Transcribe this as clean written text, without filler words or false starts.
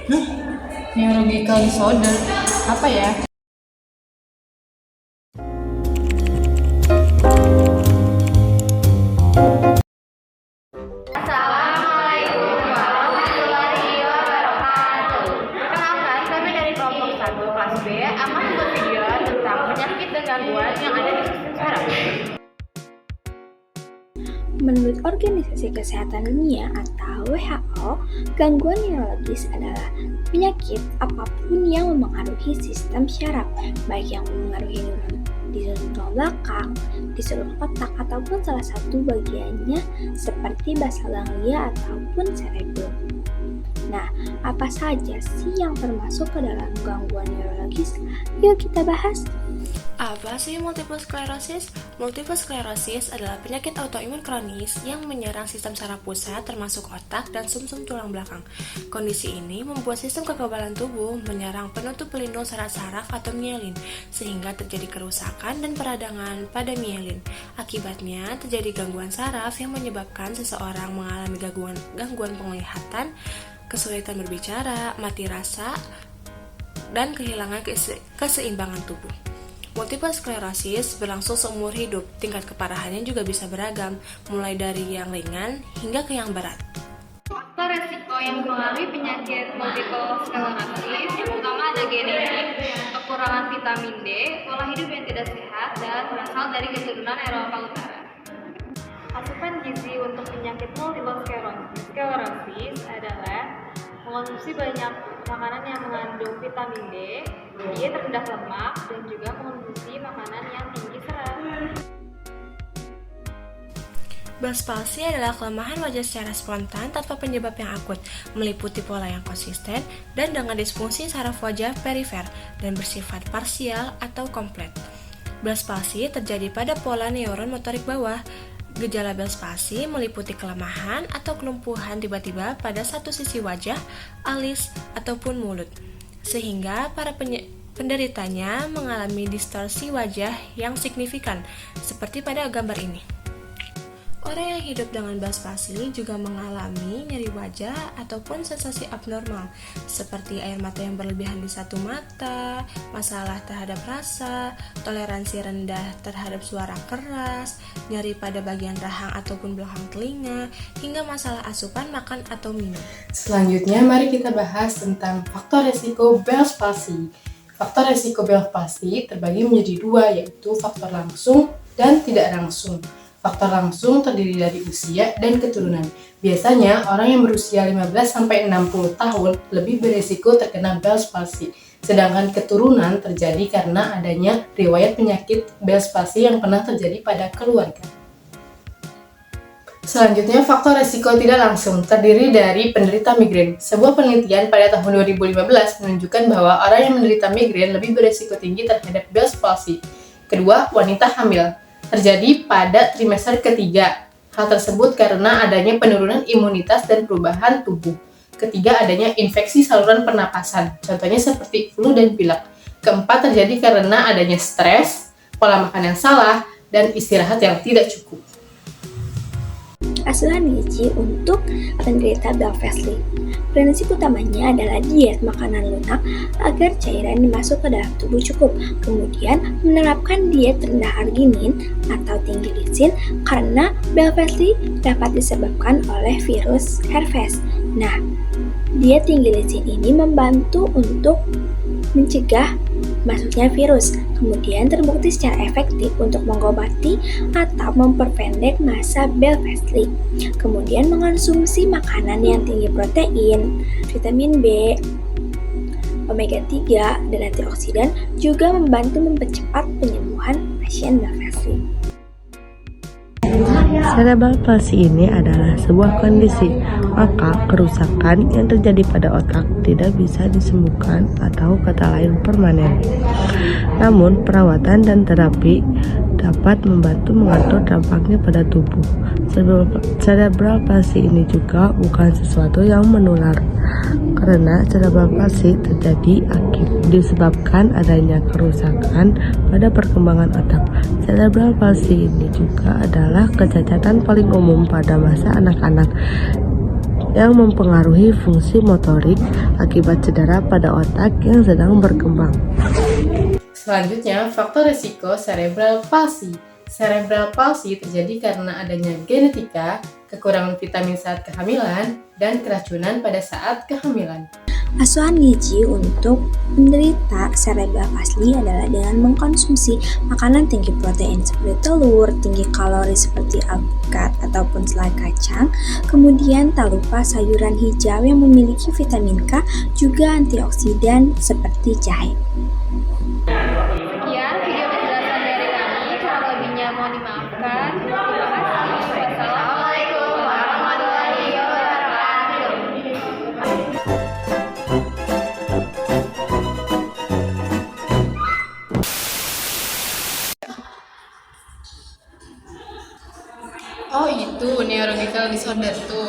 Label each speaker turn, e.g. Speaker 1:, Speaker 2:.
Speaker 1: Neurological disorder apa ya?
Speaker 2: Assalamualaikum warahmatullahi wabarakatuh. Perkenalkan, kami dari kelompok 1 kelas B akan membuat video tentang penyakit dan gangguan yang ada di sistem saraf.
Speaker 3: Menurut Organisasi Kesehatan Dunia atau WHO, gangguan neurologis adalah penyakit apapun yang memengaruhi sistem syaraf, baik yang memengaruhi neuron di tulang belakang, di seluruh otak, ataupun salah satu bagiannya seperti basal ganglia ataupun cerebrum. Nah, apa saja sih yang termasuk ke dalam gangguan neurologis? Yuk kita bahas.
Speaker 4: Apa sih multiple sclerosis? Multiple sclerosis adalah penyakit autoimun kronis yang menyerang sistem saraf pusat termasuk otak dan sumsum tulang belakang. Kondisi ini membuat sistem kekebalan tubuh menyerang penutup pelindung saraf-saraf atau mielin, sehingga terjadi kerusakan dan peradangan pada mielin. Akibatnya terjadi gangguan saraf yang menyebabkan seseorang mengalami gangguan penglihatan, kesulitan berbicara, mati rasa, dan kehilangan keseimbangan tubuh. Multiple sclerosis berlangsung seumur hidup, tingkat keparahannya juga bisa beragam, mulai dari yang ringan hingga ke yang berat.
Speaker 2: Faktor resiko yang mengalami penyakit multiple sclerosis yang utama ada genetik, kekurangan vitamin D, pola hidup yang tidak sehat, dan berasal dari keturunan Eropa Utara. Asupan gizi untuk penyakit multiple sclerosis adalah mengonsumsi banyak makanan yang mengandung vitamin D, diet rendah lemak, dan juga mengonsumsi makanan yang tinggi serat.
Speaker 4: Bell's palsy adalah kelemahan wajah secara spontan tanpa penyebab yang akut, meliputi pola yang konsisten dan dengan disfungsi saraf wajah perifer dan bersifat parsial atau komplit. Bell's palsy terjadi pada pola neuron motorik bawah. Gejala Bell's palsy meliputi kelemahan atau kelumpuhan tiba-tiba pada satu sisi wajah, alis, ataupun mulut, sehingga para penderitanya mengalami distorsi wajah yang signifikan, seperti pada gambar ini. Orang yang hidup dengan Bell's palsy juga mengalami nyeri wajah ataupun sensasi abnormal, seperti air mata yang berlebihan di satu mata, masalah terhadap rasa, toleransi rendah terhadap suara keras, nyeri pada bagian rahang ataupun belakang telinga, hingga masalah asupan makan atau minum.
Speaker 1: Selanjutnya, mari kita bahas tentang faktor resiko Bell's palsy. Faktor resiko Bell's palsy terbagi menjadi dua, yaitu faktor langsung dan tidak langsung. Faktor langsung terdiri dari usia dan keturunan. Biasanya, orang yang berusia 15-60 tahun lebih beresiko terkena Bell's palsy. Sedangkan keturunan terjadi karena adanya riwayat penyakit Bell's palsy yang pernah terjadi pada keluarga. Selanjutnya, faktor resiko tidak langsung terdiri dari penderita migrain. Sebuah penelitian pada tahun 2015 menunjukkan bahwa orang yang menderita migrain lebih beresiko tinggi terhadap Bell's palsy. Kedua, wanita hamil. Terjadi pada trimester ketiga. Hal tersebut karena adanya penurunan imunitas dan perubahan tubuh. Ketiga, adanya infeksi saluran pernapasan, contohnya seperti flu dan pilek. Keempat, terjadi karena adanya stres, pola makan yang salah, dan istirahat yang tidak cukup.
Speaker 3: Asuhan gizi untuk penderita Bell's palsy. Prinsip utamanya adalah diet makanan lunak agar cairan masuk ke dalam tubuh cukup. Kemudian menerapkan diet rendah arginin atau tinggi lisin karena Bell's palsy dapat disebabkan oleh virus herpes. Nah, diet tinggi lisin ini membantu untuk mencegah masuknya virus, kemudian terbukti secara efektif untuk mengobati atau memperpendek masa Bell's palsy. Kemudian mengonsumsi makanan yang tinggi protein, vitamin B, omega 3, dan antioksidan juga membantu mempercepat penyembuhan pasien Bell's palsy.
Speaker 5: Cerebral palsy ini adalah sebuah kondisi, maka kerusakan yang terjadi pada otak tidak bisa disembuhkan atau kata lain permanen. Namun, perawatan dan terapi dapat membantu mengatur dampaknya pada tubuh. Cerebral palsy ini juga bukan sesuatu yang menular, karena cerebral palsy terjadi disebabkan adanya kerusakan pada perkembangan otak. Cerebral palsy ini juga adalah kecacatan paling umum pada masa anak-anak. yang mempengaruhi fungsi motorik akibat cedera pada otak yang sedang berkembang.
Speaker 1: Selanjutnya, faktor resiko cerebral palsy. Cerebral palsy terjadi karena adanya genetika, kekurangan vitamin saat kehamilan, dan keracunan pada saat kehamilan.
Speaker 3: Asuhan gizi untuk penderita cerebral palsy adalah dengan mengkonsumsi makanan tinggi protein seperti telur, tinggi kalori seperti alpukat ataupun selai kacang, kemudian tak lupa sayuran hijau yang memiliki vitamin K, juga antioksidan seperti jahe.
Speaker 2: Sekian video penjelasan dari kami, kurang lebihnya mohon dimaafkan. Terima kasih. Wassalamualaikum warahmatullahi wabarakatuh.
Speaker 1: Oh itu, neurological disorder tuh.